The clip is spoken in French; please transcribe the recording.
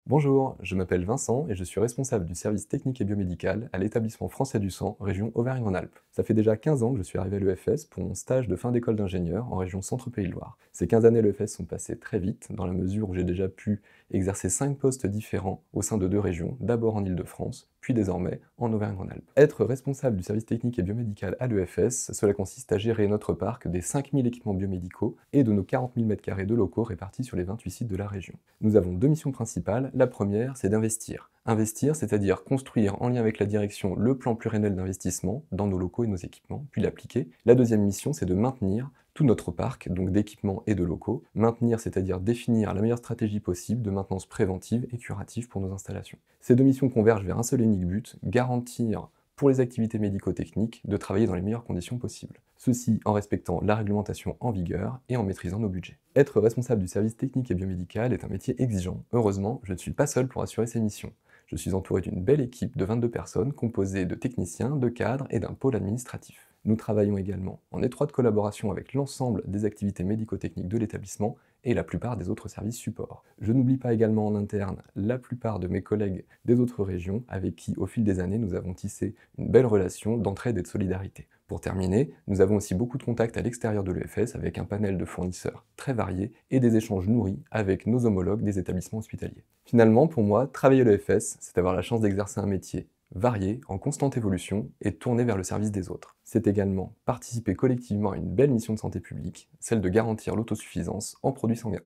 Bonjour, je m'appelle Vincent et je suis responsable du service technique et biomédical à l'établissement français du sang, région Auvergne-Rhône-Alpes. Ça fait déjà 15 ans que je suis arrivé à l'EFS pour mon stage de fin d'école d'ingénieur en région Centre-Pays-de-Loire. Ces 15 années à l'EFS sont passées très vite, dans la mesure où j'ai déjà pu exercer 5 postes différents au sein de 2 régions, d'abord en Île-de-France, puis désormais en Auvergne-Rhône-Alpes. Être responsable du service technique et biomédical à l'EFS, cela consiste à gérer notre parc des 5000 équipements biomédicaux et de nos 40 000 m² de locaux répartis sur les 28 sites de la région. Nous avons deux missions principales. La première, c'est d'investir. Investir, c'est-à-dire construire en lien avec la direction le plan pluriannuel d'investissement dans nos locaux et nos équipements, puis l'appliquer. La deuxième mission, c'est de maintenir tout notre parc, donc d'équipements et de locaux. Maintenir, c'est-à-dire définir la meilleure stratégie possible de maintenance préventive et curative pour nos installations. Ces deux missions convergent vers un seul et unique but, garantir pour les activités médico-techniques de travailler dans les meilleures conditions possibles. Ceci en respectant la réglementation en vigueur et en maîtrisant nos budgets. Être responsable du service technique et biomédical est un métier exigeant. Heureusement, je ne suis pas seul pour assurer ces missions. Je suis entouré d'une belle équipe de 22 personnes composée de techniciens, de cadres et d'un pôle administratif. Nous travaillons également en étroite collaboration avec l'ensemble des activités médico-techniques de l'établissement et la plupart des autres services supports. Je n'oublie pas également en interne la plupart de mes collègues des autres régions avec qui, au fil des années, nous avons tissé une belle relation d'entraide et de solidarité. Pour terminer, nous avons aussi beaucoup de contacts à l'extérieur de l'EFS avec un panel de fournisseurs très variés et des échanges nourris avec nos homologues des établissements hospitaliers. Finalement, pour moi, travailler à l'EFS, c'est avoir la chance d'exercer un métier varié, en constante évolution et tourné vers le service des autres. C'est également participer collectivement à une belle mission de santé publique, celle de garantir l'autosuffisance en produits sanguins.